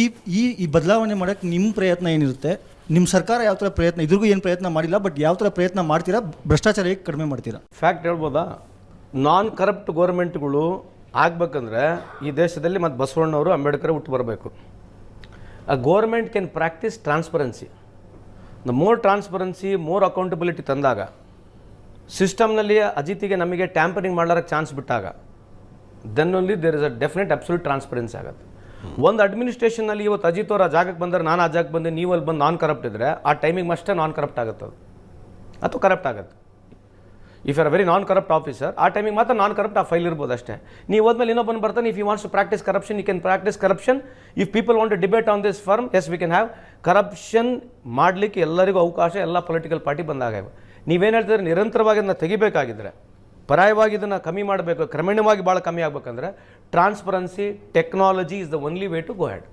ಈ ಈ ಈ ಬದಲಾವಣೆ ಮಾಡೋಕ್ಕೆ ನಿಮ್ಮ ಪ್ರಯತ್ನ ಏನಿರುತ್ತೆ? ನಿಮ್ಮ ಸರ್ಕಾರ ಯಾವ ಥರ ಪ್ರಯತ್ನ, ಇದ್ರಿಗೂ ಏನು ಪ್ರಯತ್ನ ಮಾಡಿಲ್ಲ, ಬಟ್ ಯಾವ ಥರ ಪ್ರಯತ್ನ ಮಾಡ್ತೀರಾ? ಭ್ರಷ್ಟಾಚಾರ ಹೇಗೆ ಕಡಿಮೆ ಮಾಡ್ತೀರಾ? ಫ್ಯಾಕ್ಟ್ ಹೇಳ್ಬೋದಾ? ನಾನ್ ಕರಪ್ಟ್ ಗೋರ್ಮೆಂಟ್ಗಳು ಆಗಬೇಕಂದ್ರೆ ಈ ದೇಶದಲ್ಲಿ ಮತ್ತು ಬಸವಣ್ಣವರು ಅಂಬೇಡ್ಕರ್ ಹುಟ್ಟು ಬರಬೇಕು. A government can practise transparency. The more transparency, more accountability ತಂದಾಗ, ಸಿಸ್ಟಮ್ನಲ್ಲಿ ಅಜಿತಿಗೆ ನಮಗೆ ಟ್ಯಾಂಪರಿಂಗ್ ಮಾಡ್ಲಾರಕ್ಕೆ ಚಾನ್ಸ್ ಬಿಟ್ಟಾಗ, then only there is a definite absolute transparency ಆಗುತ್ತೆ. ಒಂದು ಅಡ್ಮಿನಿಸ್ಟ್ರೇಷನಲ್ಲಿ ಇವತ್ತು ಅಜಿತ್ ಅವ್ರು ಆ ಜಾಗಕ್ಕೆ ಬಂದರೆ ನಾನು ಆ ಜಾಗಕ್ಕೆ ಬಂದೆ, ನೀವು ಅಲ್ಲಿ ಬಂದು ನಾನ್ ಕರಪ್ಟ್ ಇದ್ದರೆ ಆ ಟೈಮಿಂಗ್ ಅಷ್ಟೇ ನಾನ್ ಕರಪ್ಟ್ ಆಗುತ್ತೆ ಅದು, ಅಥವಾ ಕರಪ್ಟ್ ಆಗುತ್ತೆ. If you are very non corrupt officer, ಆ ಟೈಮಿಗೆ ಮಾತ್ರ ನಾನ್ ಕರಪ್ಟ್ ಆ ಫೈಲ್ ಇರ್ಬೋದು ಅಷ್ಟೇ. ನೀವು ಹೋದ್ಮೇಲೆ ಇನ್ನೊಬ್ಬನು ಬರ್ತಾನೆ, if you wants to practise corruption, you can practise corruption. If people want to debate on this firm, as we can have. Corruption ಮಾಡಲಿಕ್ಕೆ ಎಲ್ಲರಿಗೂ ಅವಕಾಶ ಎಲ್ಲ ಪೊಲಿಟಿಕಲ್ ಪಾರ್ಟಿ ಬಂದಾಗ. ನೀವೇನು ಹೇಳ್ತಿದ್ರೆ ನಿರಂತರವಾಗಿ ಅದನ್ನು ತೆಗಿಬೇಕಾಗಿದ್ದರೆ, ಪರ್ಯಾಯವಾಗಿ ಇದನ್ನು ಕಮ್ಮಿ ಮಾಡಬೇಕು, ಕ್ರಮೇಣವಾಗಿ ಭಾಳ ಕಮ್ಮಿ ಆಗಬೇಕಂದ್ರೆ transparency technology is the only way to go head.